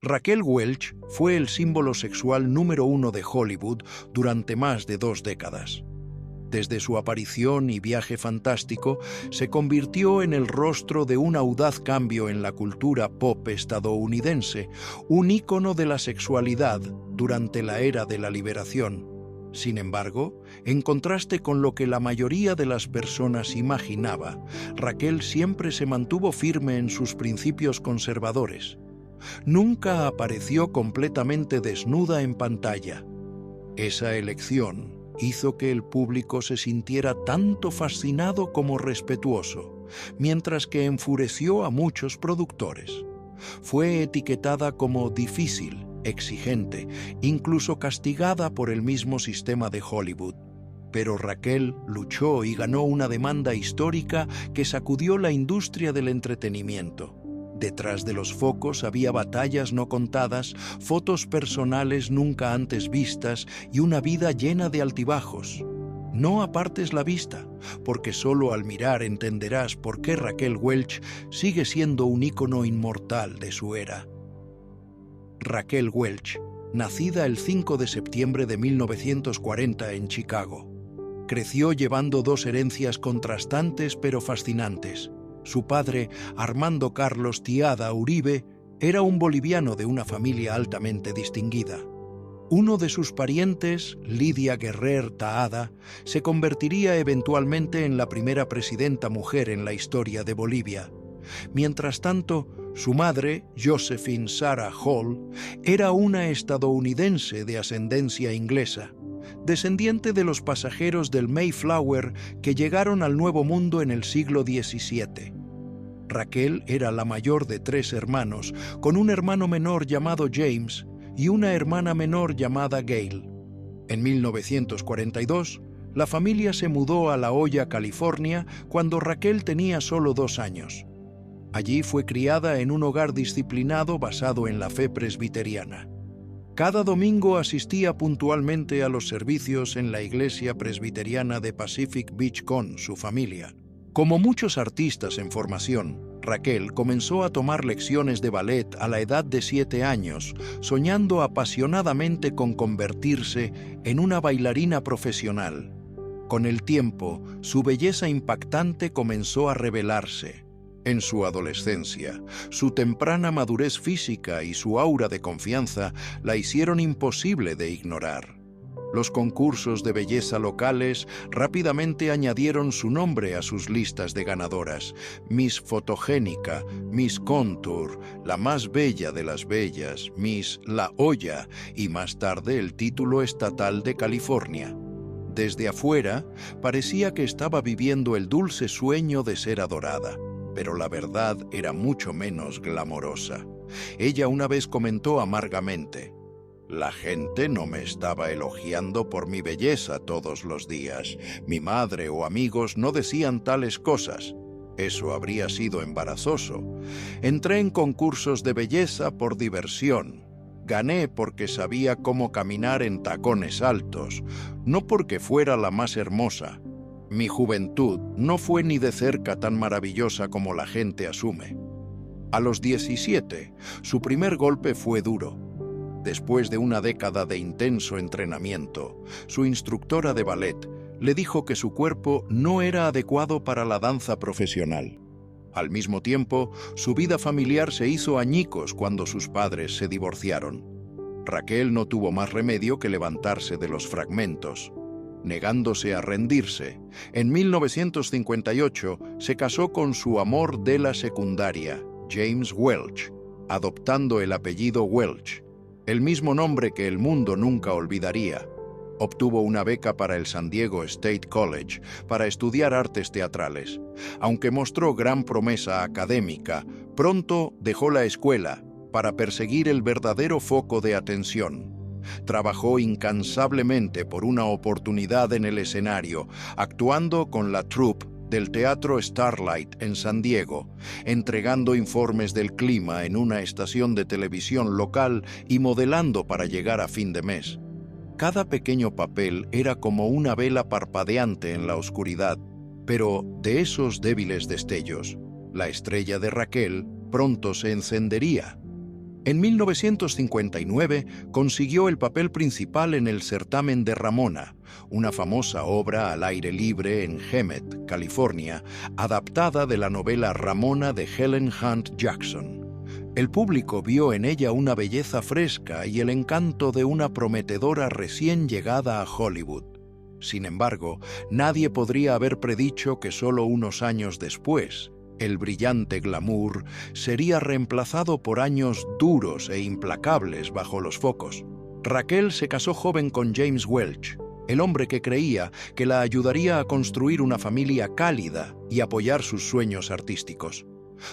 Raquel Welch fue el símbolo sexual número uno de Hollywood durante más de 2 décadas. Desde su aparición y viaje fantástico, se convirtió en el rostro de un audaz cambio en la cultura pop estadounidense, un ícono de la sexualidad durante la era de la liberación. Sin embargo, en contraste con lo que la mayoría de las personas imaginaba, Raquel siempre se mantuvo firme en sus principios conservadores. Nunca apareció completamente desnuda en pantalla. Esa elección hizo que el público se sintiera tanto fascinado como respetuoso, mientras que enfureció a muchos productores. Fue etiquetada como difícil, exigente, incluso castigada por el mismo sistema de Hollywood. Pero Raquel luchó y ganó una demanda histórica que sacudió la industria del entretenimiento. Detrás de los focos había batallas no contadas, fotos personales nunca antes vistas y una vida llena de altibajos. No apartes la vista, porque solo al mirar entenderás por qué Raquel Welch sigue siendo un ícono inmortal de su era. Raquel Welch, nacida el 5 de septiembre de 1940 en Chicago. Creció llevando dos herencias contrastantes pero fascinantes. Su padre, Armando Carlos Tiada Uribe, era un boliviano de una familia altamente distinguida. Uno de sus parientes, Lidia Guerrer Taada, se convertiría eventualmente en la primera presidenta mujer en la historia de Bolivia. Mientras tanto, su madre, Josephine Sarah Hall, era una estadounidense de ascendencia inglesa, descendiente de los pasajeros del Mayflower que llegaron al Nuevo Mundo en el siglo XVII. Raquel era la mayor de 3 hermanos, con un hermano menor llamado James y una hermana menor llamada Gail. En 1942, la familia se mudó a La Jolla, California, cuando Raquel tenía solo 2 años. Allí fue criada en un hogar disciplinado basado en la fe presbiteriana. Cada domingo asistía puntualmente a los servicios en la iglesia presbiteriana de Pacific Beach con su familia. Como muchos artistas en formación, Raquel comenzó a tomar lecciones de ballet a la edad de 7 años, soñando apasionadamente con convertirse en una bailarina profesional. Con el tiempo, su belleza impactante comenzó a revelarse. En su adolescencia, su temprana madurez física y su aura de confianza la hicieron imposible de ignorar. Los concursos de belleza locales rápidamente añadieron su nombre a sus listas de ganadoras: Miss Fotogénica, Miss Contour, la más bella de las bellas, Miss La Jolla y más tarde el título estatal de California. Desde afuera, parecía que estaba viviendo el dulce sueño de ser adorada, pero la verdad era mucho menos glamorosa. Ella una vez comentó amargamente: «La gente no me estaba elogiando por mi belleza todos los días. Mi madre o amigos no decían tales cosas. Eso habría sido embarazoso. Entré en concursos de belleza por diversión. Gané porque sabía cómo caminar en tacones altos, no porque fuera la más hermosa. Mi juventud no fue ni de cerca tan maravillosa como la gente asume». A los 17, su primer golpe fue duro. Después de una década de intenso entrenamiento, su instructora de ballet le dijo que su cuerpo no era adecuado para la danza profesional. Al mismo tiempo, su vida familiar se hizo añicos cuando sus padres se divorciaron. Raquel no tuvo más remedio que levantarse de los fragmentos. Negándose a rendirse, en 1958 se casó con su amor de la secundaria, James Welch, adoptando el apellido Welch, el mismo nombre que el mundo nunca olvidaría. Obtuvo una beca para el San Diego State College para estudiar artes teatrales. Aunque mostró gran promesa académica, pronto dejó la escuela para perseguir el verdadero foco de atención. Trabajó incansablemente por una oportunidad en el escenario, actuando con la troupe del Teatro Starlight en San Diego, entregando informes del clima en una estación de televisión local y modelando para llegar a fin de mes. Cada pequeño papel era como una vela parpadeante en la oscuridad, pero de esos débiles destellos, la estrella de Raquel pronto se encendería. En 1959 consiguió el papel principal en el certamen de Ramona, una famosa obra al aire libre en Hemet, California, adaptada de la novela Ramona de Helen Hunt Jackson. El público vio en ella una belleza fresca y el encanto de una prometedora recién llegada a Hollywood. Sin embargo, nadie podría haber predicho que solo unos años después, el brillante glamour sería reemplazado por años duros e implacables bajo los focos. Raquel se casó joven con James Welch, el hombre que creía que la ayudaría a construir una familia cálida y apoyar sus sueños artísticos.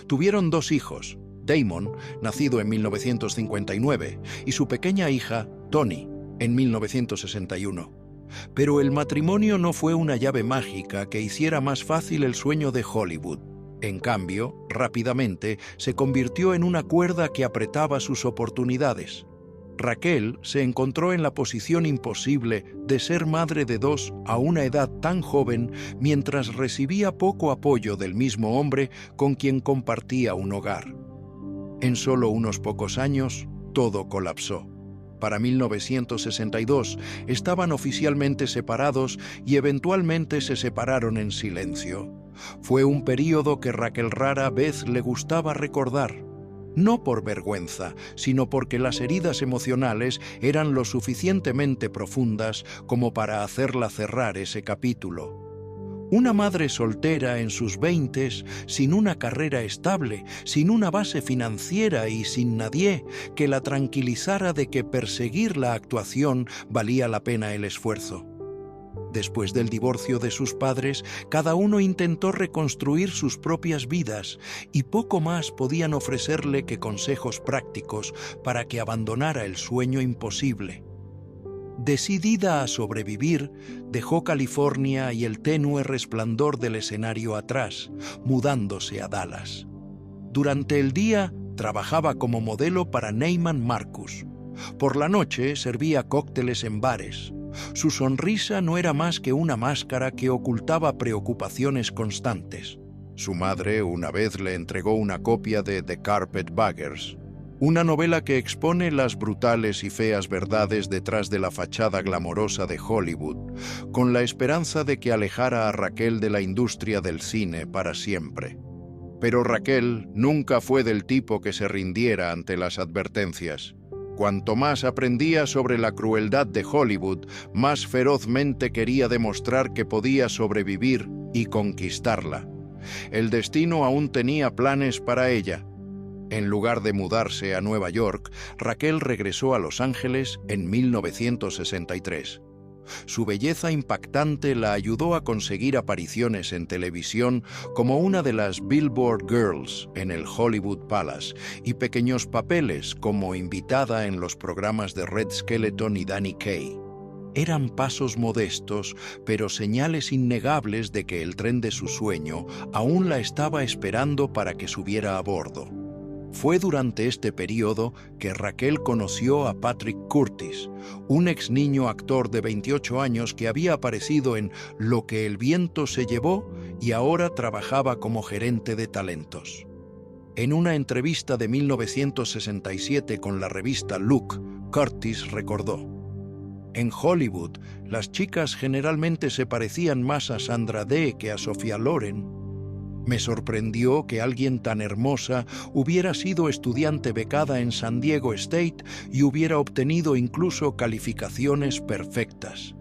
Tuvieron 2 hijos, Damon, nacido en 1959, y su pequeña hija, Toni, en 1961. Pero el matrimonio no fue una llave mágica que hiciera más fácil el sueño de Hollywood. En cambio, rápidamente se convirtió en una cuerda que apretaba sus oportunidades. Raquel se encontró en la posición imposible de ser madre de 2 a una edad tan joven mientras recibía poco apoyo del mismo hombre con quien compartía un hogar. En solo unos pocos años, todo colapsó. Para 1962 estaban oficialmente separados y eventualmente se separaron en silencio. Fue un período que Raquel rara vez le gustaba recordar, no por vergüenza, sino porque las heridas emocionales eran lo suficientemente profundas como para hacerla cerrar ese capítulo. Una madre soltera en sus 20s, sin una carrera estable, sin una base financiera y sin nadie que la tranquilizara de que perseguir la actuación valía la pena el esfuerzo. Después del divorcio de sus padres, cada uno intentó reconstruir sus propias vidas y poco más podían ofrecerle que consejos prácticos para que abandonara el sueño imposible. Decidida a sobrevivir, dejó California y el tenue resplandor del escenario atrás, mudándose a Dallas. Durante el día, trabajaba como modelo para Neiman Marcus. Por la noche, servía cócteles en bares. Su sonrisa no era más que una máscara que ocultaba preocupaciones constantes. Su madre una vez le entregó una copia de The Carpetbaggers, una novela que expone las brutales y feas verdades detrás de la fachada glamorosa de Hollywood, con la esperanza de que alejara a Raquel de la industria del cine para siempre. Pero Raquel nunca fue del tipo que se rindiera ante las advertencias. Cuanto más aprendía sobre la crueldad de Hollywood, más ferozmente quería demostrar que podía sobrevivir y conquistarla. El destino aún tenía planes para ella. En lugar de mudarse a Nueva York, Raquel regresó a Los Ángeles en 1963. Su belleza impactante la ayudó a conseguir apariciones en televisión como una de las Billboard Girls en el Hollywood Palace y pequeños papeles como invitada en los programas de Red Skelton y Danny Kaye. Eran pasos modestos, pero señales innegables de que el tren de su sueño aún la estaba esperando para que subiera a bordo. Fue durante este periodo que Raquel conoció a Patrick Curtis, un ex niño actor de 28 años que había aparecido en Lo que el viento se llevó y ahora trabajaba como gerente de talentos. En una entrevista de 1967 con la revista Look, Curtis recordó: "En Hollywood, las chicas generalmente se parecían más a Sandra Dee que a Sophia Loren. Me sorprendió que alguien tan hermosa hubiera sido estudiante becada en San Diego State y hubiera obtenido incluso calificaciones perfectas.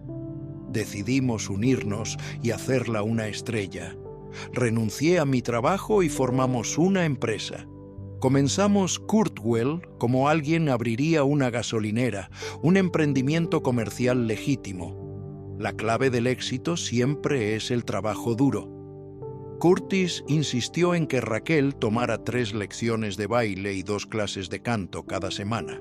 Decidimos unirnos y hacerla una estrella. Renuncié a mi trabajo y formamos una empresa. Comenzamos Kurtwell como alguien abriría una gasolinera, un emprendimiento comercial legítimo. La clave del éxito siempre es el trabajo duro". Curtis insistió en que Raquel tomara 3 lecciones de baile y 2 clases de canto cada semana.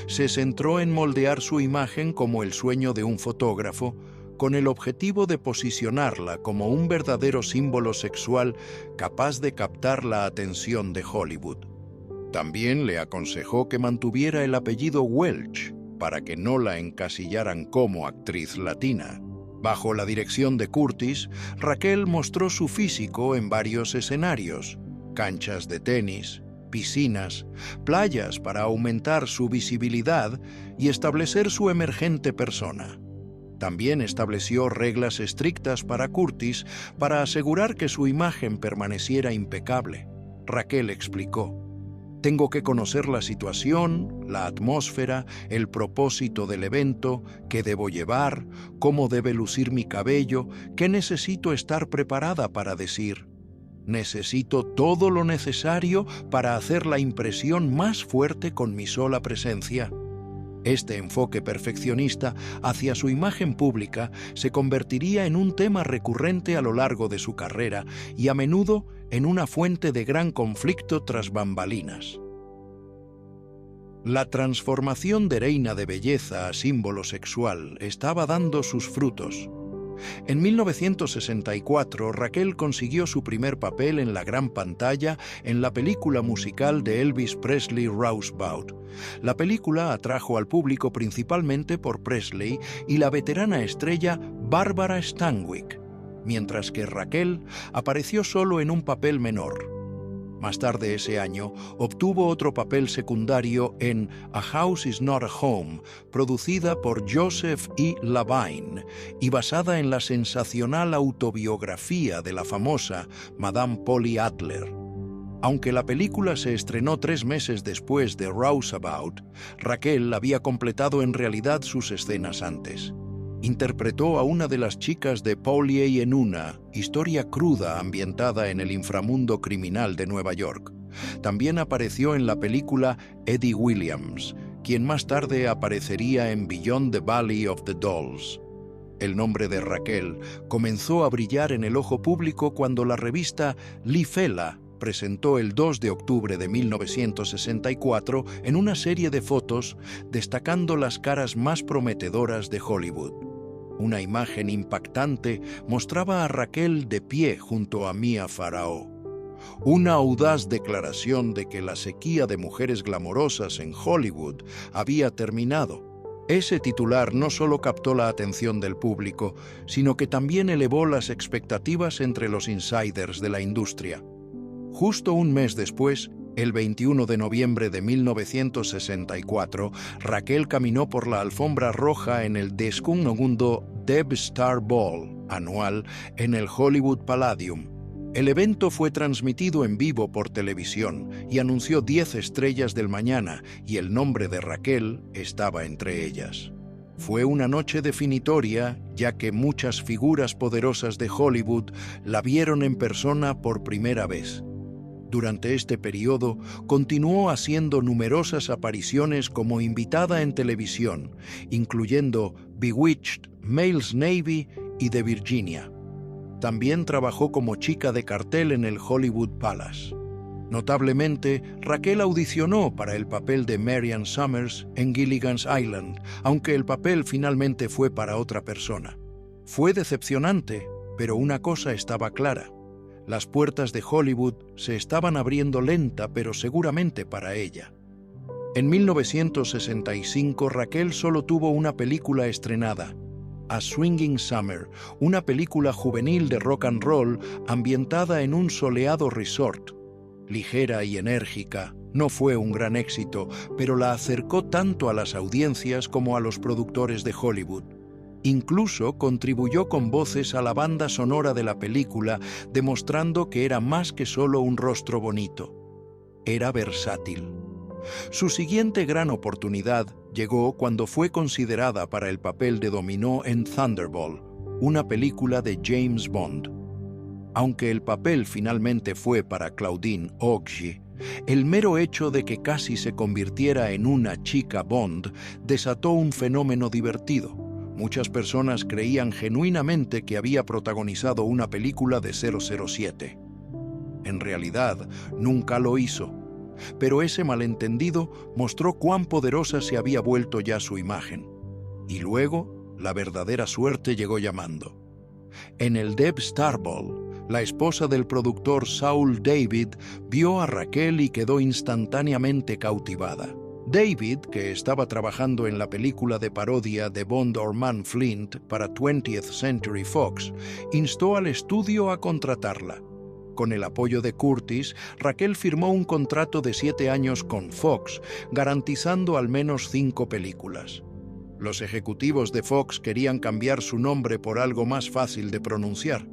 Se centró en moldear su imagen como el sueño de un fotógrafo, con el objetivo de posicionarla como un verdadero símbolo sexual capaz de captar la atención de Hollywood. También le aconsejó que mantuviera el apellido Welch para que no la encasillaran como actriz latina. Bajo la dirección de Curtis, Raquel mostró su físico en varios escenarios: canchas de tenis, piscinas, playas para aumentar su visibilidad y establecer su emergente persona. También estableció reglas estrictas para Curtis para asegurar que su imagen permaneciera impecable. Raquel explicó: "Tengo que conocer la situación, la atmósfera, el propósito del evento, qué debo llevar, cómo debe lucir mi cabello, qué necesito estar preparada para decir. Necesito todo lo necesario para hacer la impresión más fuerte con mi sola presencia". Este enfoque perfeccionista hacia su imagen pública se convertiría en un tema recurrente a lo largo de su carrera y a menudo en una fuente de gran conflicto tras bambalinas. La transformación de reina de belleza a símbolo sexual estaba dando sus frutos. En 1964, Raquel consiguió su primer papel en la gran pantalla en la película musical de Elvis Presley, Rouseabout. La película atrajo al público principalmente por Presley y la veterana estrella Barbara Stanwyck, mientras que Raquel apareció solo en un papel menor. Más tarde ese año, obtuvo otro papel secundario en A House is Not a Home, producida por Joseph E. Lavine y basada en la sensacional autobiografía de la famosa Madame Polly Adler. Aunque la película se estrenó 3 meses después de Rouseabout, Raquel había completado en realidad sus escenas antes. Interpretó a una de las chicas de Paulie en una historia cruda ambientada en el inframundo criminal de Nueva York. También apareció en la película Eddie Williams, quien más tarde aparecería en Beyond the Valley of the Dolls. El nombre de Raquel comenzó a brillar en el ojo público cuando la revista Lee Fella presentó el 2 de octubre de 1964 en una serie de fotos destacando las caras más prometedoras de Hollywood. Una imagen impactante mostraba a Raquel de pie junto a Mia Farrow. Una audaz declaración de que la sequía de mujeres glamorosas en Hollywood había terminado. Ese titular no solo captó la atención del público, sino que también elevó las expectativas entre los insiders de la industria. Justo un mes después, el 21 de noviembre de 1964, Raquel caminó por la alfombra roja en el 12º Deb Star Ball anual en el Hollywood Palladium. El evento fue transmitido en vivo por televisión y anunció 10 estrellas del mañana, y el nombre de Raquel estaba entre ellas. Fue una noche definitoria, ya que muchas figuras poderosas de Hollywood la vieron en persona por primera vez. Durante este periodo, continuó haciendo numerosas apariciones como invitada en televisión, incluyendo Bewitched, Male's Navy y The Virginia. También trabajó como chica de cartel en el Hollywood Palace. Notablemente, Raquel audicionó para el papel de Marianne Summers en Gilligan's Island, aunque el papel finalmente fue para otra persona. Fue decepcionante, pero una cosa estaba clara: las puertas de Hollywood se estaban abriendo lenta pero seguramente para ella. En 1965, Raquel solo tuvo una película estrenada, A Swinging Summer, una película juvenil de rock and roll ambientada en un soleado resort. Ligera y enérgica, no fue un gran éxito, pero la acercó tanto a las audiencias como a los productores de Hollywood. Incluso contribuyó con voces a la banda sonora de la película, demostrando que era más que solo un rostro bonito. Era versátil. Su siguiente gran oportunidad llegó cuando fue considerada para el papel de Dominó en Thunderball, una película de James Bond. Aunque el papel finalmente fue para Claudine Auger, el mero hecho de que casi se convirtiera en una chica Bond desató un fenómeno divertido. Muchas personas creían genuinamente que había protagonizado una película de 007. En realidad, nunca lo hizo, pero ese malentendido mostró cuán poderosa se había vuelto ya su imagen. Y luego, la verdadera suerte llegó llamando. En el Deb Star Ball, la esposa del productor Saul David vio a Raquel y quedó instantáneamente cautivada. David, que estaba trabajando en la película de parodia de Bond Orman Flint para 20th Century Fox, instó al estudio a contratarla. con el apoyo de Curtis, Raquel firmó un contrato de 7 años con Fox, garantizando al menos 5 películas. Los ejecutivos de Fox querían cambiar su nombre por algo más fácil de pronunciar,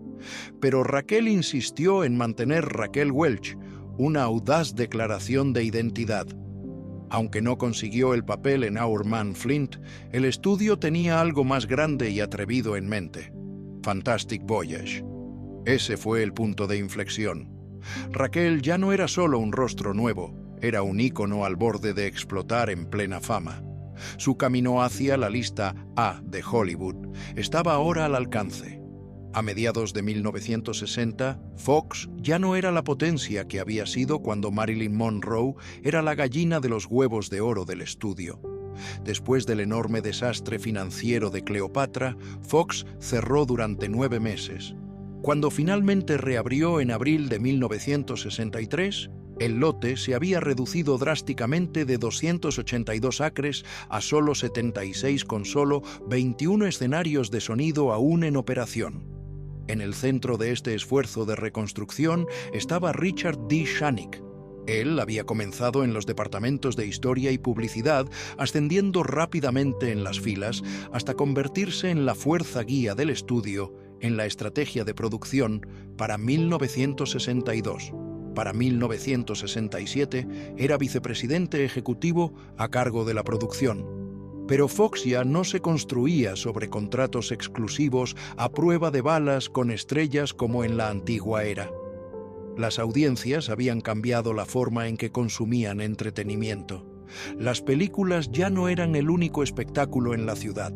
pero Raquel insistió en mantener Raquel Welch, una audaz declaración de identidad. Aunque no consiguió el papel en Our Man Flint, el estudio tenía algo más grande y atrevido en mente: Fantastic Voyage. Ese fue el punto de inflexión. Raquel ya no era solo un rostro nuevo, era un ícono al borde de explotar en plena fama. Su camino hacia la lista A de Hollywood estaba ahora al alcance. A mediados de 1960, Fox ya no era la potencia que había sido cuando Marilyn Monroe era la gallina de los huevos de oro del estudio. Después del enorme desastre financiero de Cleopatra, Fox cerró durante 9 meses. Cuando finalmente reabrió en abril de 1963, el lote se había reducido drásticamente de 282 acres a solo 76, con solo 21 escenarios de sonido aún en operación. En el centro de este esfuerzo de reconstrucción estaba Richard D. Shannick. Él había comenzado en los departamentos de historia y publicidad, ascendiendo rápidamente en las filas hasta convertirse en la fuerza guía del estudio en la estrategia de producción para 1962. Para 1967 era vicepresidente ejecutivo a cargo de la producción. Pero Fox ya no se construía sobre contratos exclusivos a prueba de balas con estrellas como en la antigua era. Las audiencias habían cambiado la forma en que consumían entretenimiento. Las películas ya no eran el único espectáculo en la ciudad.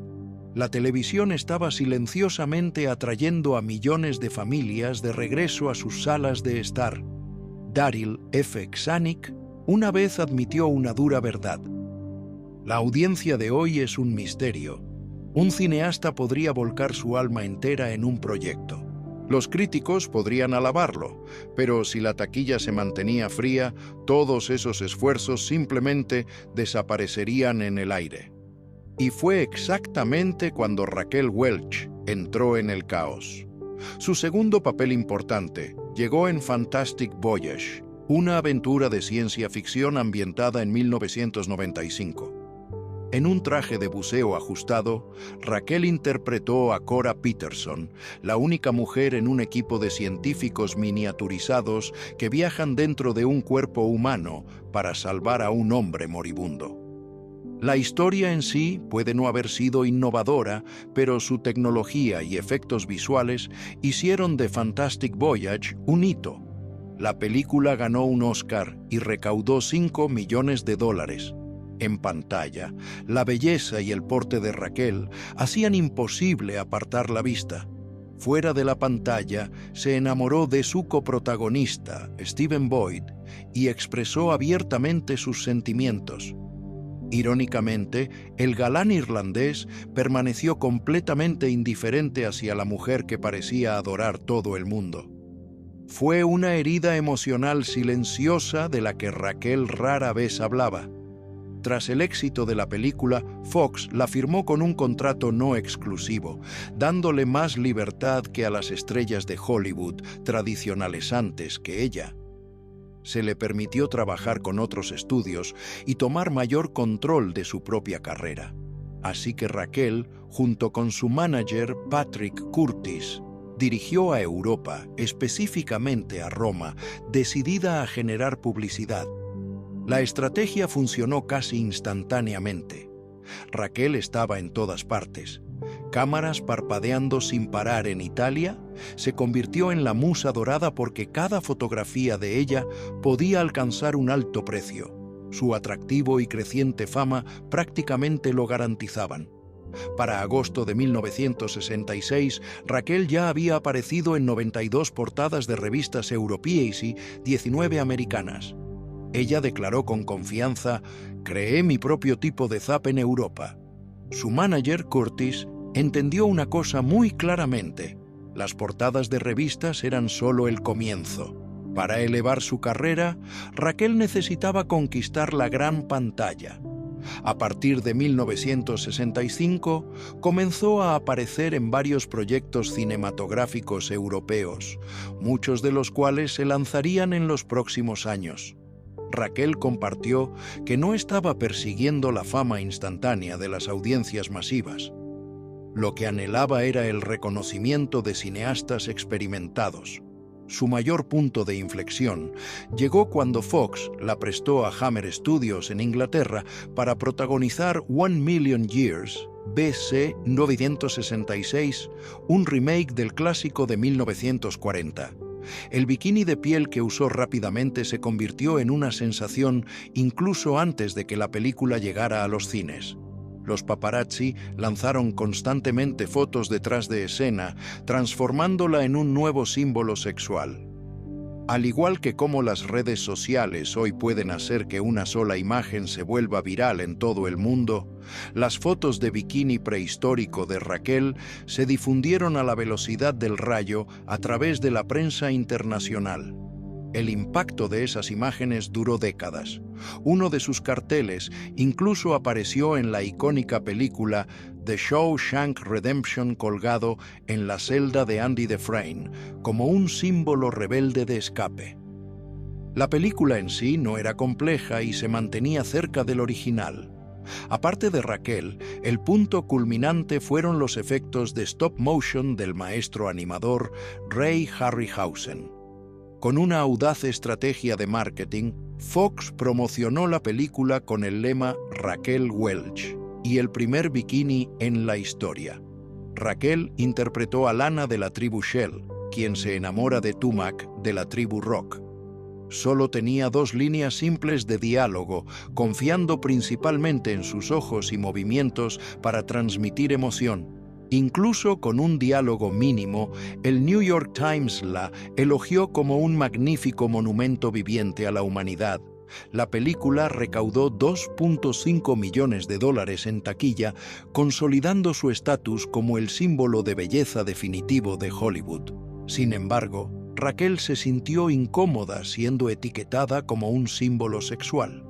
La televisión estaba silenciosamente atrayendo a millones de familias de regreso a sus salas de estar. Daryl F. Zanuck una vez admitió una dura verdad: la audiencia de hoy es un misterio. Un cineasta podría volcar su alma entera en un proyecto. Los críticos podrían alabarlo, pero si la taquilla se mantenía fría, todos esos esfuerzos simplemente desaparecerían en el aire. Y fue exactamente cuando Raquel Welch entró en el caos. Su segundo papel importante llegó en Fantastic Voyage, una aventura de ciencia ficción ambientada en 1995. En un traje de buceo ajustado, Raquel interpretó a Cora Peterson, la única mujer en un equipo de científicos miniaturizados que viajan dentro de un cuerpo humano para salvar a un hombre moribundo. La historia en sí puede no haber sido innovadora, pero su tecnología y efectos visuales hicieron de Fantastic Voyage un hito. La película ganó un Oscar y recaudó $5 millones. En pantalla, la belleza y el porte de Raquel hacían imposible apartar la vista. Fuera de la pantalla, se enamoró de su coprotagonista, Stephen Boyd, y expresó abiertamente sus sentimientos. Irónicamente, el galán irlandés permaneció completamente indiferente hacia la mujer que parecía adorar todo el mundo. Fue una herida emocional silenciosa de la que Raquel rara vez hablaba. Tras el éxito de la película, Fox la firmó con un contrato no exclusivo, dándole más libertad que a las estrellas de Hollywood tradicionales antes que ella. Se le permitió trabajar con otros estudios y tomar mayor control de su propia carrera. Así que Raquel, junto con su manager Patrick Curtis, dirigió a Europa, específicamente a Roma, decidida a generar publicidad. La estrategia funcionó casi instantáneamente. Raquel estaba en todas partes. Cámaras parpadeando sin parar en Italia, se convirtió en la musa dorada porque cada fotografía de ella podía alcanzar un alto precio. Su atractivo y creciente fama prácticamente lo garantizaban. Para agosto de 1966, Raquel ya había aparecido en 92 portadas de revistas europeas y 19 americanas. Ella declaró con confianza: «Creé mi propio tipo de zap en Europa». Su manager, Curtis, entendió una cosa muy claramente: las portadas de revistas eran solo el comienzo. Para elevar su carrera, Raquel necesitaba conquistar la gran pantalla. A partir de 1965, comenzó a aparecer en varios proyectos cinematográficos europeos, muchos de los cuales se lanzarían en los próximos años. Raquel compartió que no estaba persiguiendo la fama instantánea de las audiencias masivas. Lo que anhelaba era el reconocimiento de cineastas experimentados. Su mayor punto de inflexión llegó cuando Fox la prestó a Hammer Studios en Inglaterra para protagonizar One Million Years, BC 966, un remake del clásico de 1940. El bikini de piel que usó rápidamente se convirtió en una sensación incluso antes de que la película llegara a los cines. Los paparazzi lanzaron constantemente fotos detrás de escena, transformándola en un nuevo símbolo sexual. Al igual que como las redes sociales hoy pueden hacer que una sola imagen se vuelva viral en todo el mundo, las fotos de bikini prehistórico de Raquel se difundieron a la velocidad del rayo a través de la prensa internacional. El impacto de esas imágenes duró décadas. Uno de sus carteles incluso apareció en la icónica película The Shawshank Redemption colgado en la celda de Andy Dufresne, como un símbolo rebelde de escape. La película en sí no era compleja y se mantenía cerca del original. Aparte de Raquel, el punto culminante fueron los efectos de stop motion del maestro animador Ray Harryhausen. Con una audaz estrategia de marketing, Fox promocionó la película con el lema Raquel Welch y el primer bikini en la historia. Raquel interpretó a Lana de la tribu Shell, quien se enamora de Tumac de la tribu Rock. Solo tenía 2 líneas simples de diálogo, confiando principalmente en sus ojos y movimientos para transmitir emoción. Incluso con un diálogo mínimo, el New York Times la elogió como un magnífico monumento viviente a la humanidad. La película recaudó $2.5 millones en taquilla, consolidando su estatus como el símbolo de belleza definitivo de Hollywood. Sin embargo, Raquel se sintió incómoda siendo etiquetada como un símbolo sexual.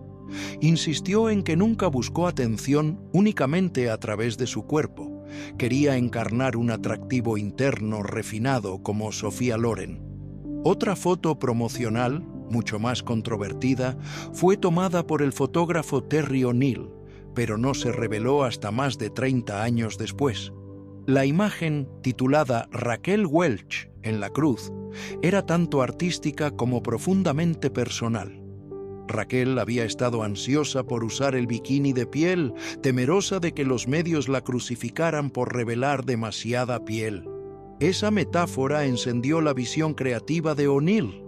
Insistió en que nunca buscó atención únicamente a través de su cuerpo. Quería encarnar un atractivo interno refinado como Sofía Loren. Otra foto promocional, mucho más controvertida, fue tomada por el fotógrafo Terry O'Neill, pero no se reveló hasta más de 30 años después. La imagen, titulada Raquel Welch en la cruz, era tanto artística como profundamente personal. Raquel había estado ansiosa por usar el bikini de piel, temerosa de que los medios la crucificaran por revelar demasiada piel. Esa metáfora encendió la visión creativa de O'Neill.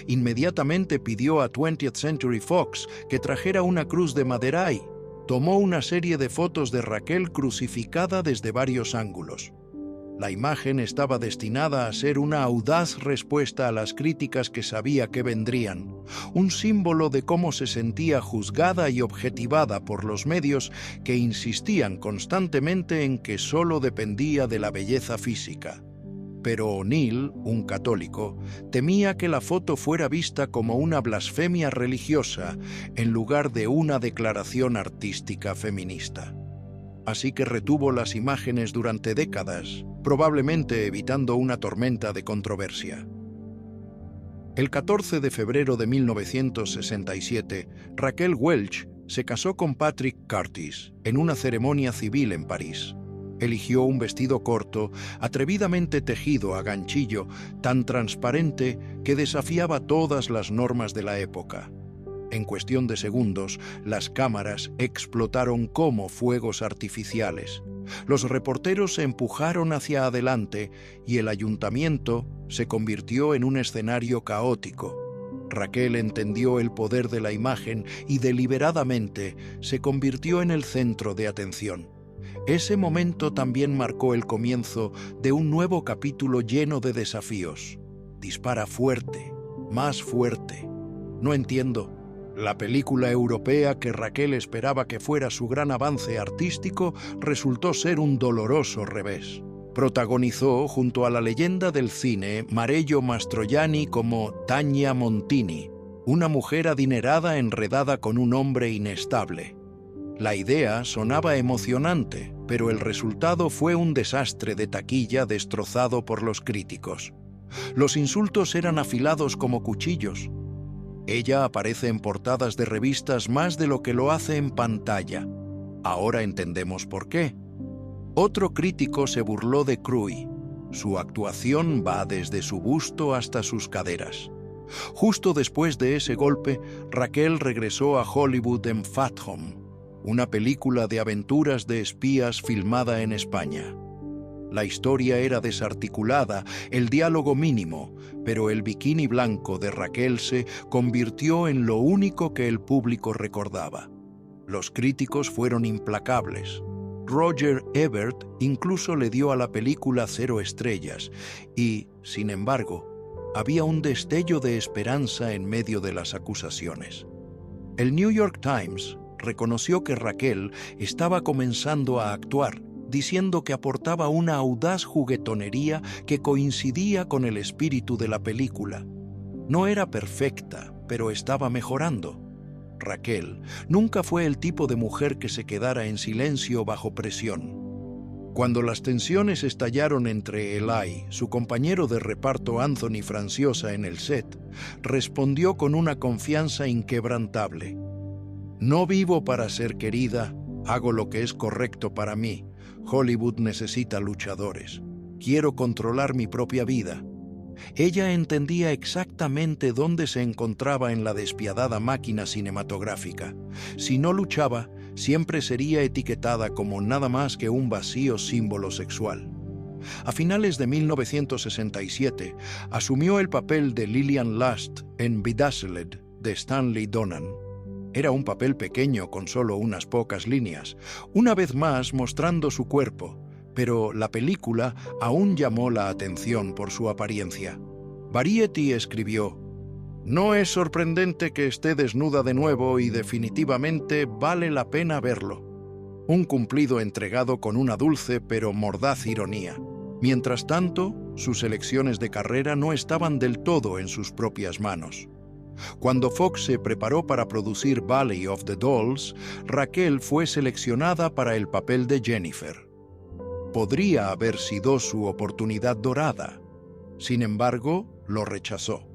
Inmediatamente pidió a 20th Century Fox que trajera una cruz de Maderai. Tomó una serie de fotos de Raquel crucificada desde varios ángulos. La imagen estaba destinada a ser una audaz respuesta a las críticas que sabía que vendrían, un símbolo de cómo se sentía juzgada y objetivada por los medios que insistían constantemente en que solo dependía de la belleza física. Pero O'Neill, un católico, temía que la foto fuera vista como una blasfemia religiosa en lugar de una declaración artística feminista. Así que retuvo las imágenes durante décadas, probablemente evitando una tormenta de controversia. El 14 de febrero de 1967, Raquel Welch se casó con Patrick Curtis en una ceremonia civil en París. Eligió un vestido corto, atrevidamente tejido a ganchillo, tan transparente que desafiaba todas las normas de la época. En cuestión de segundos, las cámaras explotaron como fuegos artificiales. Los reporteros se empujaron hacia adelante y el ayuntamiento se convirtió en un escenario caótico. Raquel entendió el poder de la imagen y deliberadamente se convirtió en el centro de atención. Ese momento también marcó el comienzo de un nuevo capítulo lleno de desafíos. Dispara fuerte, más fuerte. No entiendo. La película europea que Raquel esperaba que fuera su gran avance artístico resultó ser un doloroso revés. Protagonizó junto a la leyenda del cine Marello Mastroianni como Tania Montini, una mujer adinerada enredada con un hombre inestable. La idea sonaba emocionante, pero el resultado fue un desastre de taquilla destrozado por los críticos. Los insultos eran afilados como cuchillos. Ella aparece en portadas de revistas más de lo que lo hace en pantalla. Ahora entendemos por qué. Otro crítico se burló de Cruy. Su actuación va desde su busto hasta sus caderas. Justo después de ese golpe, Raquel regresó a Hollywood en Phantom, una película de aventuras de espías filmada en España. La historia era desarticulada, el diálogo mínimo, pero el bikini blanco de Raquel se convirtió en lo único que el público recordaba. Los críticos fueron implacables. Roger Ebert incluso le dio a la película 0 estrellas y, sin embargo, había un destello de esperanza en medio de las acusaciones. El New York Times reconoció que Raquel estaba comenzando a actuar, diciendo que aportaba una audaz juguetonería que coincidía con el espíritu de la película. No era perfecta, pero estaba mejorando. Raquel nunca fue el tipo de mujer que se quedara en silencio bajo presión. Cuando las tensiones estallaron entre Eli, su compañero de reparto Anthony Franciosa en el set, respondió con una confianza inquebrantable. «No vivo para ser querida, hago lo que es correcto para mí. Hollywood necesita luchadores. Quiero controlar mi propia vida». Ella entendía exactamente dónde se encontraba en la despiadada máquina cinematográfica. Si no luchaba, siempre sería etiquetada como nada más que un vacío símbolo sexual. A finales de 1967, asumió el papel de Lillian Lust en Bedazzled de Stanley Donen. Era un papel pequeño con solo unas pocas líneas, una vez más mostrando su cuerpo, pero la película aún llamó la atención por su apariencia. Variety escribió: «No es sorprendente que esté desnuda de nuevo y definitivamente vale la pena verlo». Un cumplido entregado con una dulce pero mordaz ironía. Mientras tanto, sus elecciones de carrera no estaban del todo en sus propias manos. Cuando Fox se preparó para producir Valley of the Dolls, Raquel fue seleccionada para el papel de Jennifer. Podría haber sido su oportunidad dorada. Sin embargo, lo rechazó.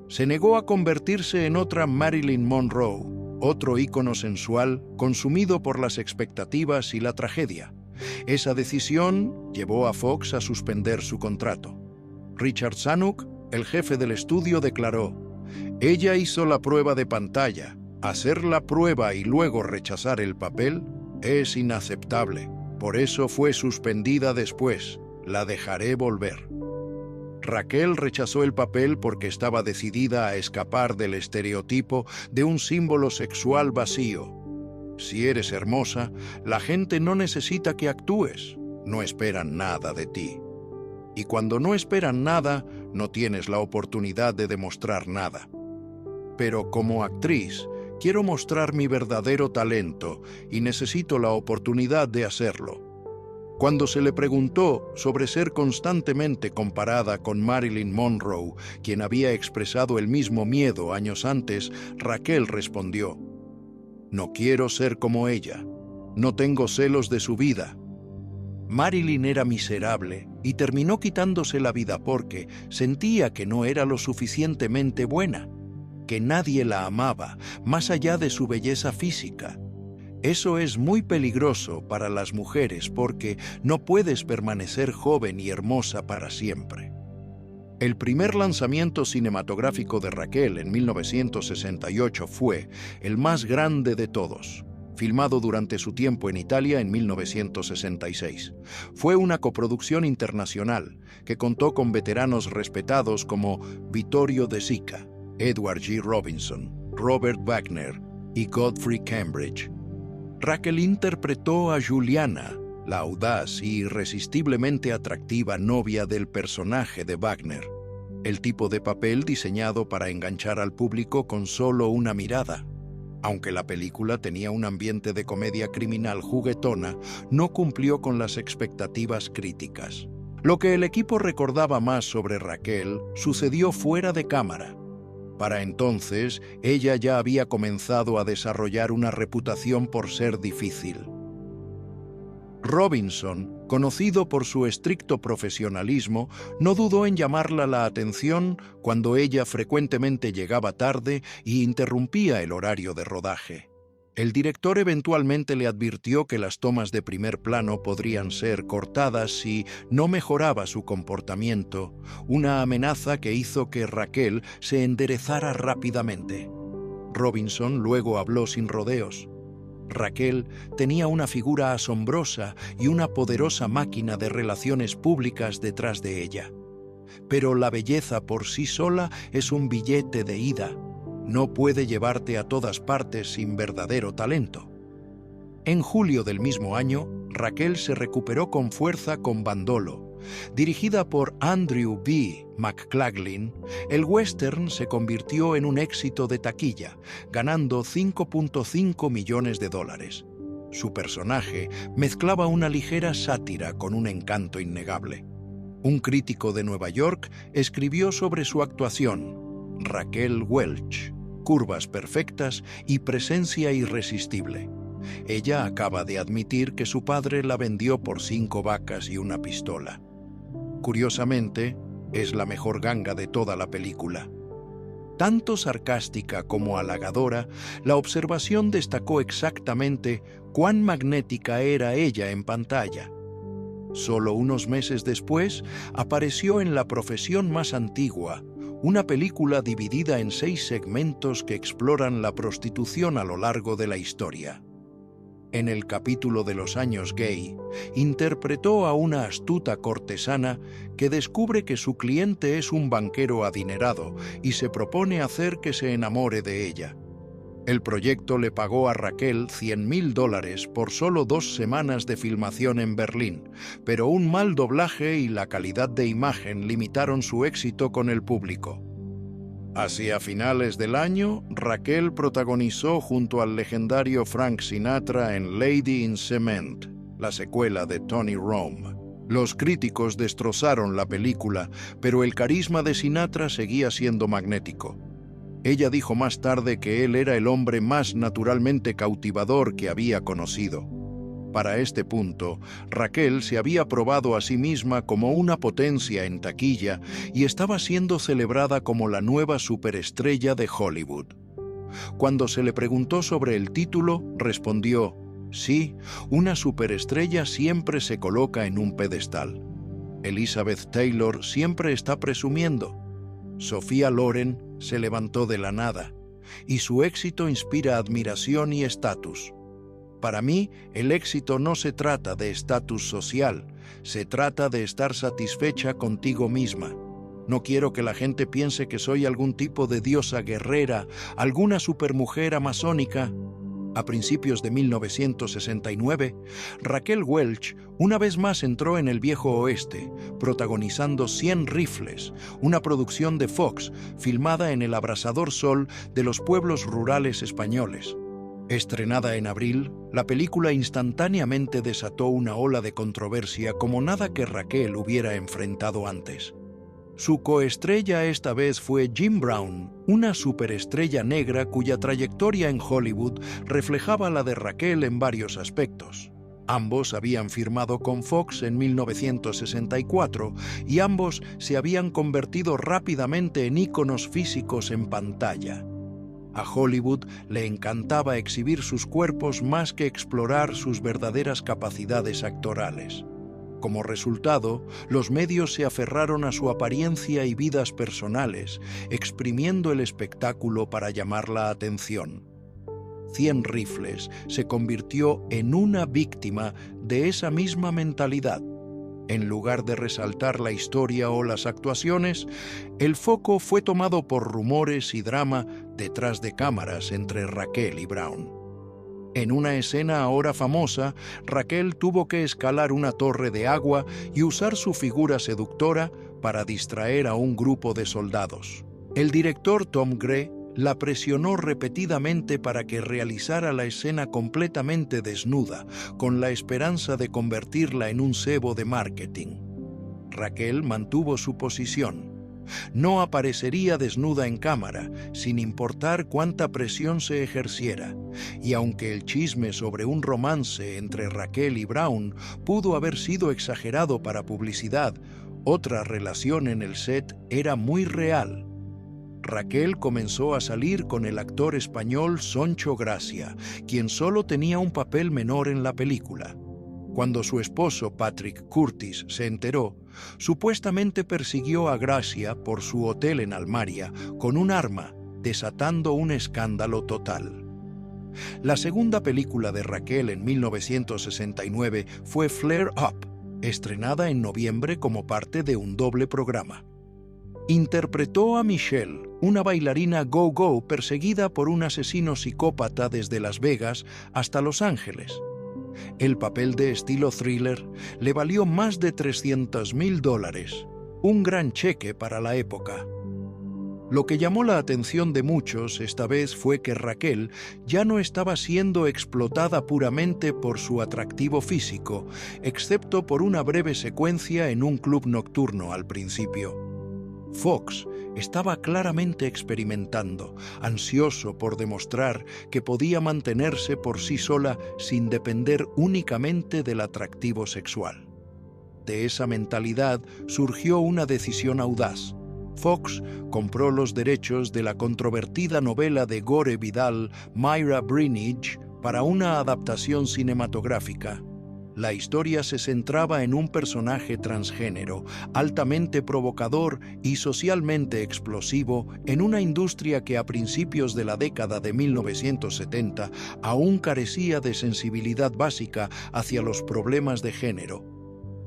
Se negó a convertirse en otra Marilyn Monroe, otro ícono sensual consumido por las expectativas y la tragedia. Esa decisión llevó a Fox a suspender su contrato. Richard Zanuck, el jefe del estudio, declaró: «Ella hizo la prueba de pantalla. Hacer la prueba y luego rechazar el papel es inaceptable. Por eso fue suspendida después. La dejaré volver». Raquel rechazó el papel porque estaba decidida a escapar del estereotipo de un símbolo sexual vacío. Si eres hermosa, la gente no necesita que actúes. No esperan nada de ti. Y cuando no esperan nada, no tienes la oportunidad de demostrar nada. Pero como actriz, quiero mostrar mi verdadero talento y necesito la oportunidad de hacerlo. Cuando se le preguntó sobre ser constantemente comparada con Marilyn Monroe, quien había expresado el mismo miedo años antes, Raquel respondió: «No quiero ser como ella. No tengo celos de su vida». Marilyn era miserable y terminó quitándose la vida porque sentía que no era lo suficientemente buena, que nadie la amaba, más allá de su belleza física. Eso es muy peligroso para las mujeres porque no puedes permanecer joven y hermosa para siempre. El primer lanzamiento cinematográfico de Raquel en 1968 fue el más grande de todos, filmado durante su tiempo en Italia en 1966. Fue una coproducción internacional que contó con veteranos respetados como Vittorio De Sica, Edward G. Robinson, Robert Wagner y Godfrey Cambridge. Raquel interpretó a Juliana, la audaz y irresistiblemente atractiva novia del personaje de Wagner, el tipo de papel diseñado para enganchar al público con solo una mirada. Aunque la película tenía un ambiente de comedia criminal juguetona, no cumplió con las expectativas críticas. Lo que el equipo recordaba más sobre Raquel sucedió fuera de cámara. Para entonces, ella ya había comenzado a desarrollar una reputación por ser difícil. Robinson, conocido por su estricto profesionalismo, no dudó en llamarla la atención cuando ella frecuentemente llegaba tarde y interrumpía el horario de rodaje. El director eventualmente le advirtió que las tomas de primer plano podrían ser cortadas si no mejoraba su comportamiento, una amenaza que hizo que Raquel se enderezara rápidamente. Robinson luego habló sin rodeos. Raquel tenía una figura asombrosa y una poderosa máquina de relaciones públicas detrás de ella. Pero la belleza por sí sola es un billete de ida. No puede llevarte a todas partes sin verdadero talento. En julio del mismo año, Raquel se recuperó con fuerza con Bandolo. Dirigida por Andrew B. McLaughlin, el western se convirtió en un éxito de taquilla, ganando $5.5 millones. Su personaje mezclaba una ligera sátira con un encanto innegable. Un crítico de Nueva York escribió sobre su actuación: Raquel Welch, curvas perfectas y presencia irresistible. Ella acaba de admitir que su padre la vendió por 5 vacas y una pistola. Curiosamente, es la mejor ganga de toda la película. Tanto sarcástica como halagadora, la observación destacó exactamente cuán magnética era ella en pantalla. Solo unos meses después, apareció en La profesión más antigua, una película dividida en 6 segmentos que exploran la prostitución a lo largo de la historia. En el capítulo de los años gay, interpretó a una astuta cortesana que descubre que su cliente es un banquero adinerado y se propone hacer que se enamore de ella. El proyecto le pagó a Raquel $100,000 por solo 2 semanas de filmación en Berlín, pero un mal doblaje y la calidad de imagen limitaron su éxito con el público. Hacia finales del año, Raquel protagonizó junto al legendario Frank Sinatra en Lady in Cement, la secuela de Tony Rome. Los críticos destrozaron la película, pero el carisma de Sinatra seguía siendo magnético. Ella dijo más tarde que él era el hombre más naturalmente cautivador que había conocido. Para este punto, Raquel se había probado a sí misma como una potencia en taquilla y estaba siendo celebrada como la nueva superestrella de Hollywood. Cuando se le preguntó sobre el título, respondió: sí, una superestrella siempre se coloca en un pedestal. Elizabeth Taylor siempre está presumiendo. Sophia Loren se levantó de la nada, y su éxito inspira admiración y estatus. Para mí, el éxito no se trata de estatus social, se trata de estar satisfecha contigo misma. No quiero que la gente piense que soy algún tipo de diosa guerrera, alguna supermujer amazónica. A principios de 1969, Raquel Welch una vez más entró en el viejo oeste, protagonizando 100 rifles, una producción de Fox filmada en el abrasador sol de los pueblos rurales españoles. Estrenada en abril, la película instantáneamente desató una ola de controversia como nada que Raquel hubiera enfrentado antes. Su coestrella esta vez fue Jim Brown, una superestrella negra cuya trayectoria en Hollywood reflejaba la de Raquel en varios aspectos. Ambos habían firmado con Fox en 1964 y ambos se habían convertido rápidamente en íconos físicos en pantalla. A Hollywood le encantaba exhibir sus cuerpos más que explorar sus verdaderas capacidades actorales. Como resultado, los medios se aferraron a su apariencia y vidas personales, exprimiendo el espectáculo para llamar la atención. 100 rifles se convirtió en una víctima de esa misma mentalidad. En lugar de resaltar la historia o las actuaciones, el foco fue tomado por rumores y drama detrás de cámaras entre Raquel y Brown. En una escena ahora famosa, Raquel tuvo que escalar una torre de agua y usar su figura seductora para distraer a un grupo de soldados. El director Tom Gray la presionó repetidamente para que realizara la escena completamente desnuda, con la esperanza de convertirla en un cebo de marketing. Raquel mantuvo su posición. No aparecería desnuda en cámara, sin importar cuánta presión se ejerciera, y aunque el chisme sobre un romance entre Raquel y Brown pudo haber sido exagerado para publicidad, otra relación en el set era muy real. Raquel comenzó a salir con el actor español Soncho Gracia, quien solo tenía un papel menor en la película. Cuando su esposo Patrick Curtis se enteró, supuestamente persiguió a Gracia por su hotel en Almaria con un arma, desatando un escándalo total. La segunda película de Raquel en 1969 fue Flare Up, estrenada en noviembre como parte de un doble programa. Interpretó a Michelle, una bailarina go-go perseguida por un asesino psicópata desde Las Vegas hasta Los Ángeles. El papel de estilo thriller le valió más de $300,000, un gran cheque para la época. Lo que llamó la atención de muchos esta vez fue que Raquel ya no estaba siendo explotada puramente por su atractivo físico, excepto por una breve secuencia en un club nocturno al principio. Fox estaba claramente experimentando, ansioso por demostrar que podía mantenerse por sí sola sin depender únicamente del atractivo sexual. De esa mentalidad surgió una decisión audaz. Fox compró los derechos de la controvertida novela de Gore Vidal, Myra Breckinridge, para una adaptación cinematográfica. La historia se centraba en un personaje transgénero, altamente provocador y socialmente explosivo en una industria que a principios de la década de 1970 aún carecía de sensibilidad básica hacia los problemas de género.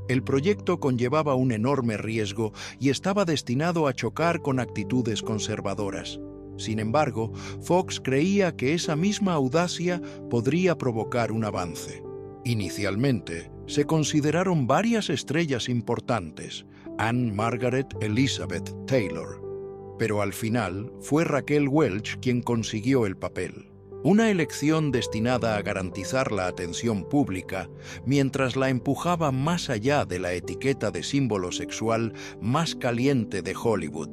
El proyecto conllevaba un enorme riesgo y estaba destinado a chocar con actitudes conservadoras. Sin embargo, Fox creía que esa misma audacia podría provocar un avance. Inicialmente, se consideraron varias estrellas importantes, Anne Margaret Elizabeth Taylor, pero al final fue Raquel Welch quien consiguió el papel. Una elección destinada a garantizar la atención pública, mientras la empujaba más allá de la etiqueta de símbolo sexual más caliente de Hollywood.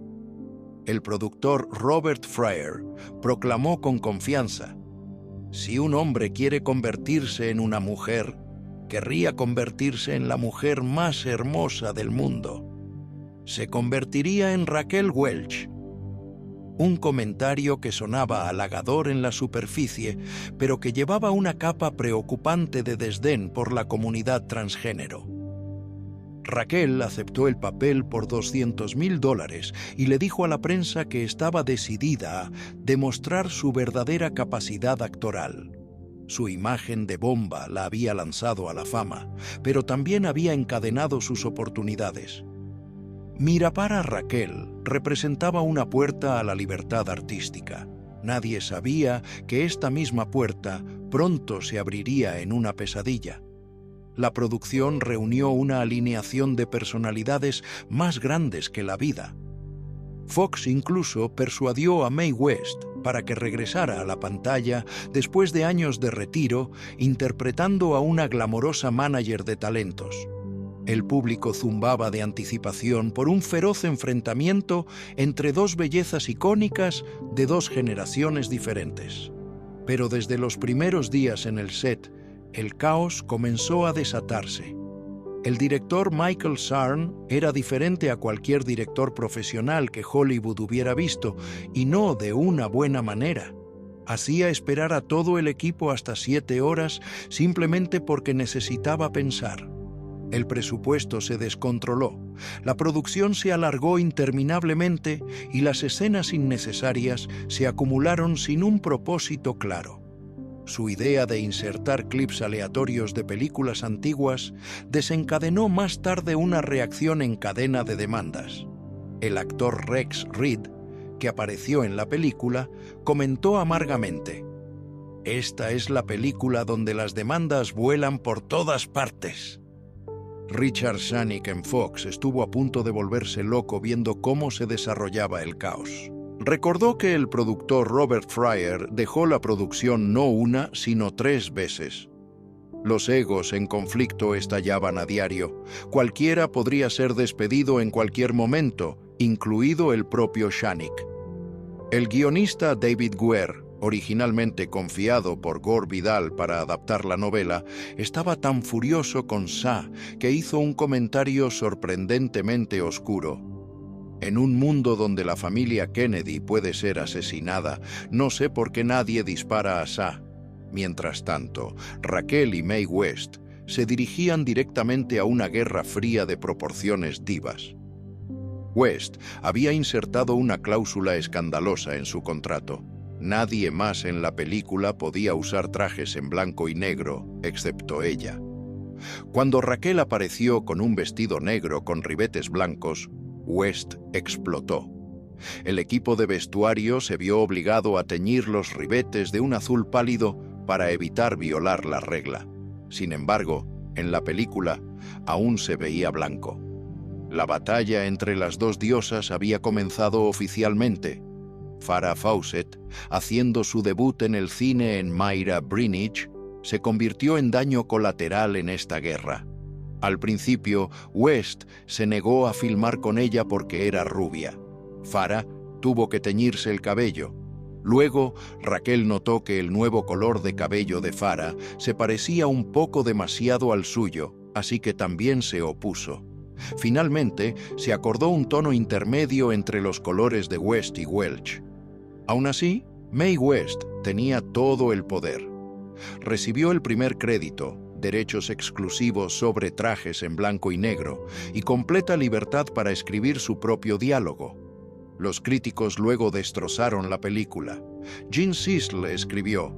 El productor Robert Fryer proclamó con confianza: si un hombre quiere convertirse en una mujer, querría convertirse en la mujer más hermosa del mundo. Se convertiría en Raquel Welch. Un comentario que sonaba halagador en la superficie, pero que llevaba una capa preocupante de desdén por la comunidad transgénero. Raquel aceptó el papel por $200,000 y le dijo a la prensa que estaba decidida a demostrar su verdadera capacidad actoral. Su imagen de bomba la había lanzado a la fama, pero también había encadenado sus oportunidades. Mirar a Raquel representaba una puerta a la libertad artística. Nadie sabía que esta misma puerta pronto se abriría en una pesadilla. La producción reunió una alineación de personalidades más grandes que la vida. Fox incluso persuadió a Mae West para que regresara a la pantalla después de años de retiro, interpretando a una glamorosa manager de talentos. El público zumbaba de anticipación por un feroz enfrentamiento entre dos bellezas icónicas de dos generaciones diferentes. Pero desde los primeros días en el set, el caos comenzó a desatarse. El director Michael Sarn era diferente a cualquier director profesional que Hollywood hubiera visto, y no de una buena manera. Hacía esperar a todo el equipo hasta 7 horas simplemente porque necesitaba pensar. El presupuesto se descontroló, la producción se alargó interminablemente y las escenas innecesarias se acumularon sin un propósito claro. Su idea de insertar clips aleatorios de películas antiguas desencadenó más tarde una reacción en cadena de demandas. El actor Rex Reed, que apareció en la película, comentó amargamente: «Esta es la película donde las demandas vuelan por todas partes». Richard Zanuck en Fox estuvo a punto de volverse loco viendo cómo se desarrollaba el caos. Recordó que el productor Robert Fryer dejó la producción no una, sino 3 veces. Los egos en conflicto estallaban a diario. Cualquiera podría ser despedido en cualquier momento, incluido el propio Shanik. El guionista David Guer, originalmente confiado por Gore Vidal para adaptar la novela, estaba tan furioso con Shah que hizo un comentario sorprendentemente oscuro. En un mundo donde la familia Kennedy puede ser asesinada, no sé por qué nadie dispara a Shah. Mientras tanto, Raquel y Mae West se dirigían directamente a una guerra fría de proporciones divas. West había insertado una cláusula escandalosa en su contrato. Nadie más en la película podía usar trajes en blanco y negro, excepto ella. Cuando Raquel apareció con un vestido negro con ribetes blancos, West explotó. El equipo de vestuario se vio obligado a teñir los ribetes de un azul pálido para evitar violar la regla. Sin embargo, en la película aún se veía blanco. La batalla entre las dos diosas había comenzado oficialmente. Farrah Fawcett, haciendo su debut en el cine en Myra Breckinridge, se convirtió en daño colateral en esta guerra. Al principio, West se negó a filmar con ella porque era rubia. Farrah tuvo que teñirse el cabello. Luego, Raquel notó que el nuevo color de cabello de Farrah se parecía un poco demasiado al suyo, así que también se opuso. Finalmente, se acordó un tono intermedio entre los colores de West y Welch. Aún así, Mae West tenía todo el poder. Recibió el primer crédito, derechos exclusivos sobre trajes en blanco y negro, y completa libertad para escribir su propio diálogo. Los críticos luego destrozaron la película. Gene Siskel escribió: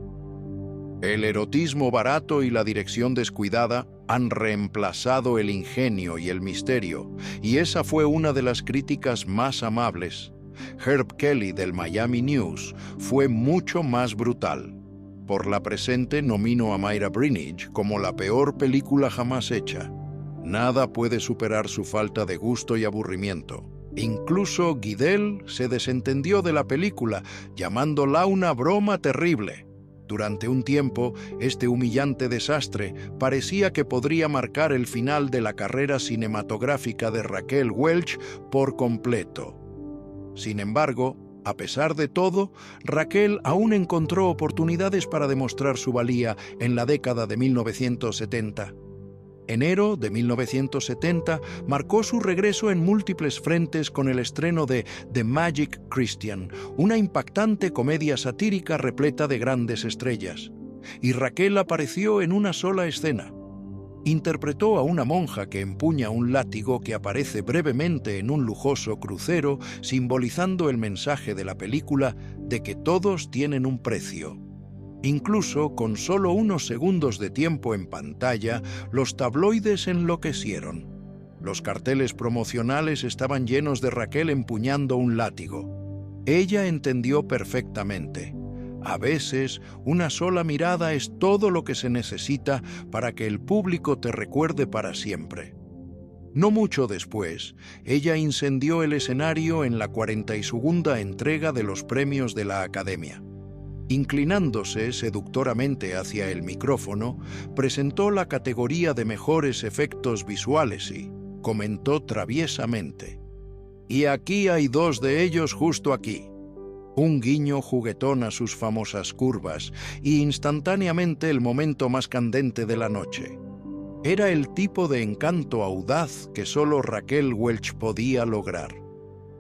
"El erotismo barato y la dirección descuidada han reemplazado el ingenio y el misterio, y esa fue una de las críticas más amables. Herb Kelly del Miami News fue mucho más brutal. Por la presente nomino a Myra Breckinridge como la peor película jamás hecha. Nada puede superar su falta de gusto y aburrimiento. Incluso Guidel se desentendió de la película, llamándola una broma terrible. Durante un tiempo, este humillante desastre parecía que podría marcar el final de la carrera cinematográfica de Raquel Welch por completo. Sin embargo, a pesar de todo, Raquel aún encontró oportunidades para demostrar su valía en la década de 1970. Enero de 1970 marcó su regreso en múltiples frentes con el estreno de The Magic Christian, una impactante comedia satírica repleta de grandes estrellas. Y Raquel apareció en una sola escena. Interpretó a una monja que empuña un látigo que aparece brevemente en un lujoso crucero, simbolizando el mensaje de la película de que todos tienen un precio. Incluso con solo unos segundos de tiempo en pantalla, los tabloides enloquecieron. Los carteles promocionales estaban llenos de Raquel empuñando un látigo. Ella entendió perfectamente. A veces, una sola mirada es todo lo que se necesita para que el público te recuerde para siempre. No mucho después, ella incendió el escenario en la 42ª entrega de los premios de la Academia. Inclinándose seductoramente hacia el micrófono, presentó la categoría de mejores efectos visuales y comentó traviesamente: "Y aquí hay dos de ellos justo aquí". Un guiño juguetón a sus famosas curvas y instantáneamente el momento más candente de la noche. Era el tipo de encanto audaz que solo Raquel Welch podía lograr.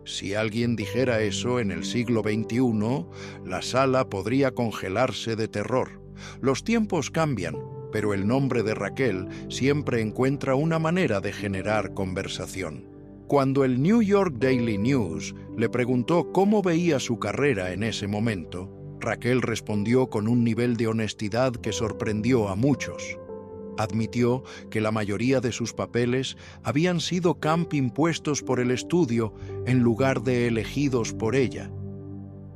Si alguien dijera eso en el siglo XXI, la sala podría congelarse de terror. Los tiempos cambian, pero el nombre de Raquel siempre encuentra una manera de generar conversación. Cuando el New York Daily News le preguntó cómo veía su carrera en ese momento, Raquel respondió con un nivel de honestidad que sorprendió a muchos. Admitió que la mayoría de sus papeles habían sido camp impuestos por el estudio en lugar de elegidos por ella.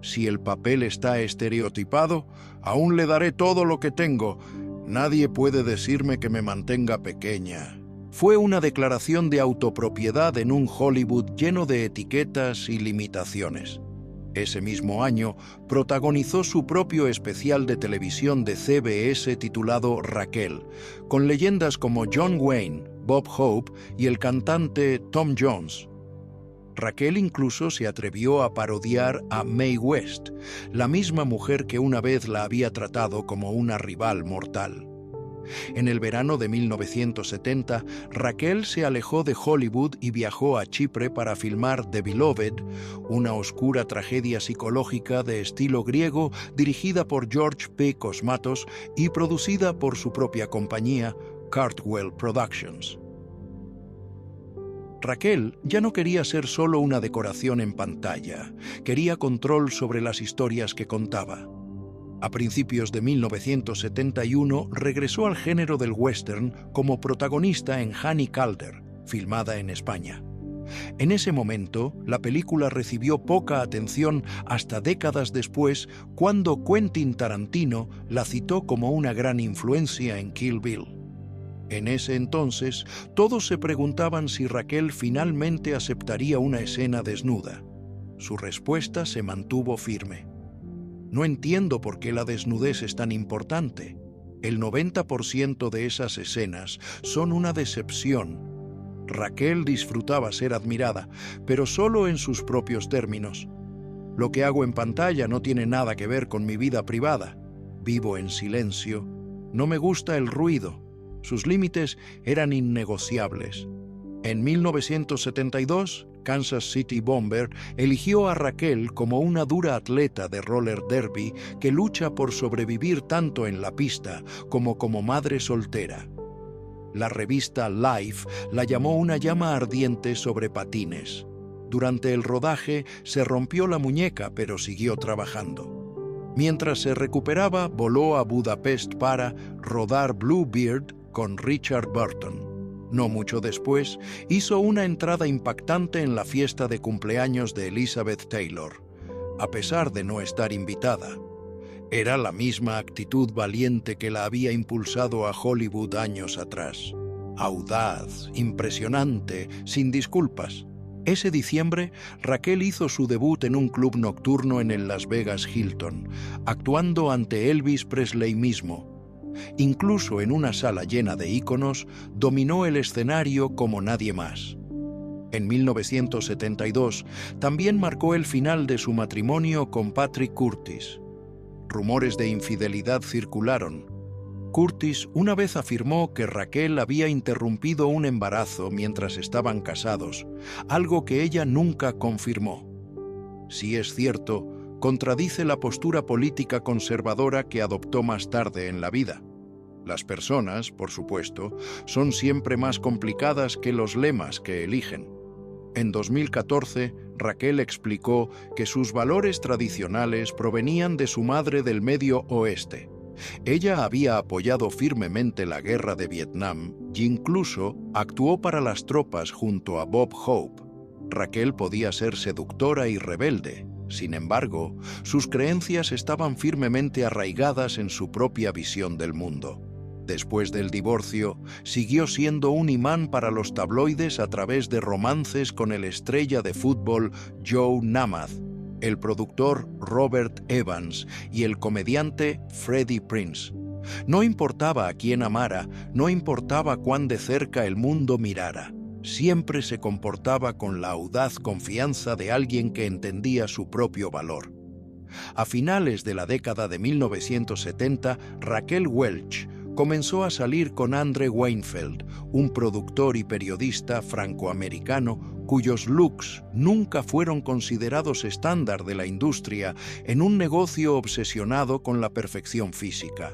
"Si el papel está estereotipado, aún le daré todo lo que tengo. Nadie puede decirme que me mantenga pequeña". Fue una declaración de autopropiedad en un Hollywood lleno de etiquetas y limitaciones. Ese mismo año, protagonizó su propio especial de televisión de CBS titulado Raquel, con leyendas como John Wayne, Bob Hope y el cantante Tom Jones. Raquel incluso se atrevió a parodiar a Mae West, la misma mujer que una vez la había tratado como una rival mortal. En el verano de 1970, Raquel se alejó de Hollywood y viajó a Chipre para filmar The Beloved, una oscura tragedia psicológica de estilo griego dirigida por George P. Cosmatos y producida por su propia compañía, Cartwell Productions. Raquel ya no quería ser solo una decoración en pantalla, quería control sobre las historias que contaba. A principios de 1971 regresó al género del western como protagonista en Honey Calder, filmada en España. En ese momento, la película recibió poca atención hasta décadas después, cuando Quentin Tarantino la citó como una gran influencia en Kill Bill. En ese entonces, todos se preguntaban si Raquel finalmente aceptaría una escena desnuda. Su respuesta se mantuvo firme. No entiendo por qué la desnudez es tan importante. El 90% de esas escenas son una decepción. Raquel disfrutaba ser admirada, pero solo en sus propios términos. Lo que hago en pantalla no tiene nada que ver con mi vida privada. Vivo en silencio. No me gusta el ruido. Sus límites eran innegociables. En 1972, Kansas City Bomber eligió a Raquel como una dura atleta de roller derby que lucha por sobrevivir tanto en la pista como madre soltera. La revista Life la llamó una llama ardiente sobre patines. Durante el rodaje se rompió la muñeca, pero siguió trabajando. Mientras se recuperaba, voló a Budapest para rodar Bluebeard con Richard Burton. No mucho después, hizo una entrada impactante en la fiesta de cumpleaños de Elizabeth Taylor, a pesar de no estar invitada. Era la misma actitud valiente que la había impulsado a Hollywood años atrás. Audaz, impresionante, sin disculpas. Ese diciembre, Raquel hizo su debut en un club nocturno en el Las Vegas Hilton, actuando ante Elvis Presley mismo. Incluso en una sala llena de íconos, dominó el escenario como nadie más. En 1972, también marcó el final de su matrimonio con Patrick Curtis. Rumores de infidelidad circularon. Curtis una vez afirmó que Raquel había interrumpido un embarazo mientras estaban casados, algo que ella nunca confirmó. Si es cierto, contradice la postura política conservadora que adoptó más tarde en la vida. Las personas, por supuesto, son siempre más complicadas que los lemas que eligen. En 2014, Raquel explicó que sus valores tradicionales provenían de su madre del Medio Oeste. Ella había apoyado firmemente la guerra de Vietnam y incluso actuó para las tropas junto a Bob Hope. Raquel podía ser seductora y rebelde. Sin embargo, sus creencias estaban firmemente arraigadas en su propia visión del mundo. Después del divorcio, siguió siendo un imán para los tabloides a través de romances con el estrella de fútbol Joe Namath, el productor Robert Evans y el comediante Freddie Prinze. No importaba a quién amara, no importaba cuán de cerca el mundo mirara. Siempre se comportaba con la audaz confianza de alguien que entendía su propio valor. A finales de la década de 1970, Raquel Welch comenzó a salir con Andre Weinfeld, un productor y periodista francoamericano cuyos looks nunca fueron considerados estándar de la industria en un negocio obsesionado con la perfección física.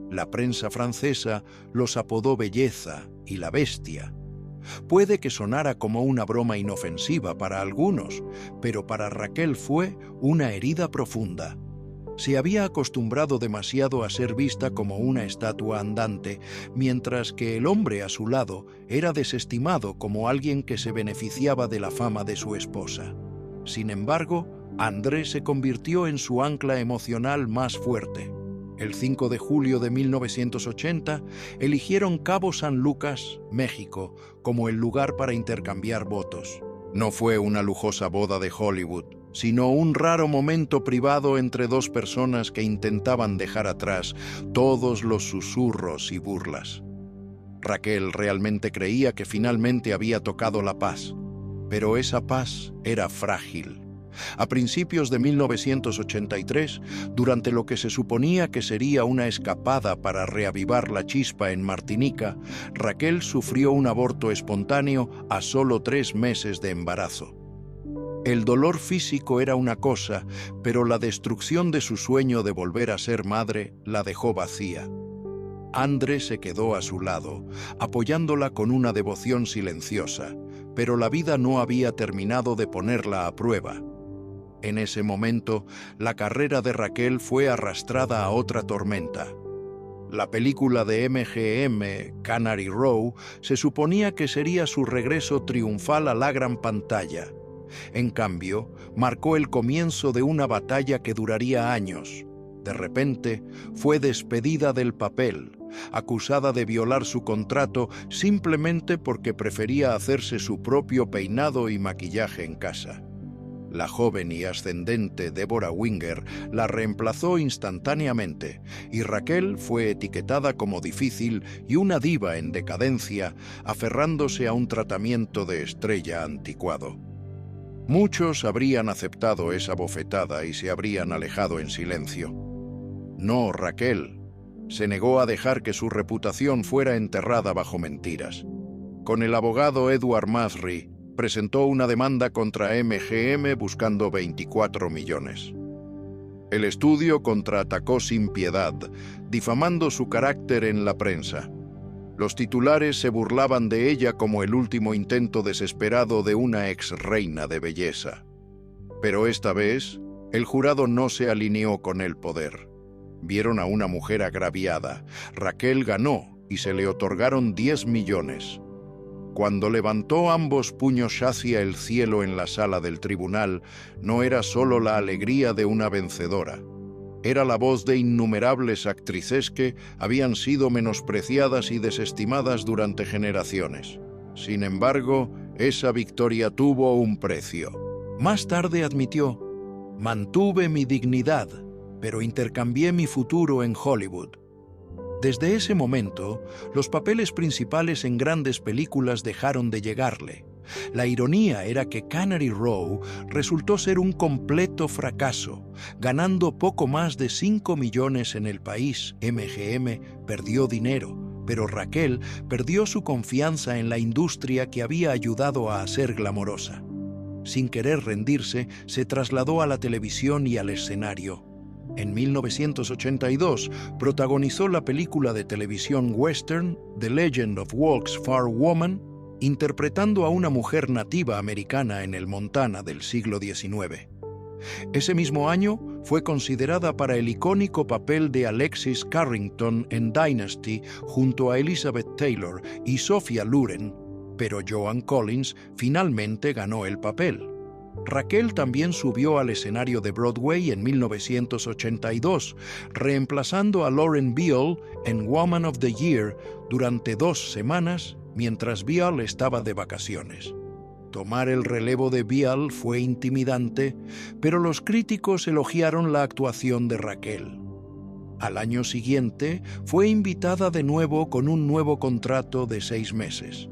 La prensa francesa los apodó Belleza y la Bestia. Puede que sonara como una broma inofensiva para algunos, pero para Raquel fue una herida profunda. Se había acostumbrado demasiado a ser vista como una estatua andante, mientras que el hombre a su lado era desestimado como alguien que se beneficiaba de la fama de su esposa. Sin embargo, André se convirtió en su ancla emocional más fuerte. El 5 de julio de 1980, eligieron Cabo San Lucas, México, como el lugar para intercambiar votos. No fue una lujosa boda de Hollywood, sino un raro momento privado entre dos personas que intentaban dejar atrás todos los susurros y burlas. Raquel realmente creía que finalmente había tocado la paz. Pero esa paz era frágil. A principios de 1983, durante lo que se suponía que sería una escapada para reavivar la chispa en Martinica, Raquel sufrió un aborto espontáneo a solo 3 meses de embarazo. El dolor físico era una cosa, pero la destrucción de su sueño de volver a ser madre la dejó vacía. Andre se quedó a su lado, apoyándola con una devoción silenciosa, pero la vida no había terminado de ponerla a prueba. En ese momento, la carrera de Raquel fue arrastrada a otra tormenta. La película de MGM, Canary Row, se suponía que sería su regreso triunfal a la gran pantalla. En cambio, marcó el comienzo de una batalla que duraría años. De repente, fue despedida del papel, acusada de violar su contrato simplemente porque prefería hacerse su propio peinado y maquillaje en casa. La joven y ascendente Deborah Winger la reemplazó instantáneamente y Raquel fue etiquetada como difícil y una diva en decadencia, aferrándose a un tratamiento de estrella anticuado. Muchos habrían aceptado esa bofetada y se habrían alejado en silencio. No, Raquel se negó a dejar que su reputación fuera enterrada bajo mentiras. Con el abogado Edward Masry, presentó una demanda contra MGM buscando 24 millones. El estudio contraatacó sin piedad, difamando su carácter en la prensa. Los titulares se burlaban de ella como el último intento desesperado de una ex reina de belleza. Pero esta vez, el jurado no se alineó con el poder. Vieron a una mujer agraviada. Raquel ganó y se le otorgaron 10 millones. Cuando levantó ambos puños hacia el cielo en la sala del tribunal, no era solo la alegría de una vencedora. Era la voz de innumerables actrices que habían sido menospreciadas y desestimadas durante generaciones. Sin embargo, esa victoria tuvo un precio. Más tarde admitió: mantuve mi dignidad, pero intercambié mi futuro en Hollywood. Desde ese momento, los papeles principales en grandes películas dejaron de llegarle. La ironía era que Canary Row resultó ser un completo fracaso, ganando poco más de 5 millones en el país. MGM perdió dinero, pero Raquel perdió su confianza en la industria que había ayudado a hacer glamorosa. Sin querer rendirse, se trasladó a la televisión y al escenario. En 1982, protagonizó la película de televisión western The Legend of Walks Far Woman, interpretando a una mujer nativa americana en el Montana del siglo XIX. Ese mismo año, fue considerada para el icónico papel de Alexis Carrington en Dynasty junto a Elizabeth Taylor y Sophia Loren, pero Joan Collins finalmente ganó el papel. Raquel también subió al escenario de Broadway en 1982, reemplazando a Lauren Bacall en Woman of the Year durante 2 semanas mientras Bacall estaba de vacaciones. Tomar el relevo de Bacall fue intimidante, pero los críticos elogiaron la actuación de Raquel. Al año siguiente, fue invitada de nuevo con un nuevo contrato de 6 meses.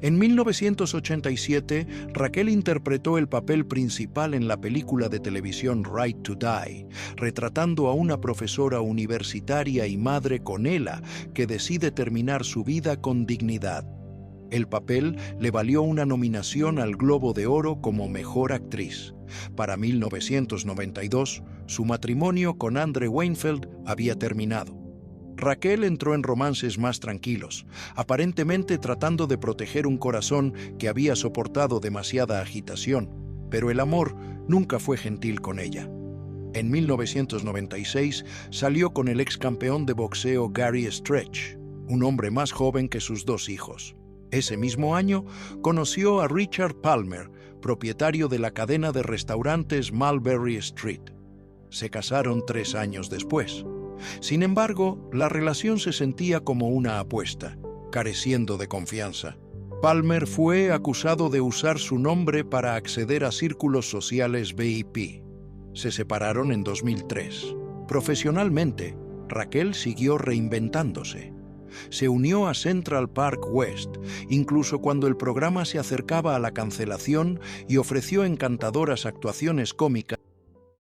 En 1987, Raquel interpretó el papel principal en la película de televisión Right to Die, retratando a una profesora universitaria y madre con ELA que decide terminar su vida con dignidad. El papel le valió una nominación al Globo de Oro como Mejor Actriz. Para 1992, su matrimonio con Andre Weinfeld había terminado. Raquel entró en romances más tranquilos, aparentemente tratando de proteger un corazón que había soportado demasiada agitación, pero el amor nunca fue gentil con ella. En 1996 salió con el ex campeón de boxeo Gary Stretch, un hombre más joven que sus 2 hijos. Ese mismo año conoció a Richard Palmer, propietario de la cadena de restaurantes Mulberry Street. Se casaron 3 años después. Sin embargo, la relación se sentía como una apuesta, careciendo de confianza. Palmer fue acusado de usar su nombre para acceder a círculos sociales VIP. Se separaron en 2003. Profesionalmente, Raquel siguió reinventándose. Se unió a Central Park West, incluso cuando el programa se acercaba a la cancelación, y ofreció encantadoras actuaciones cómicas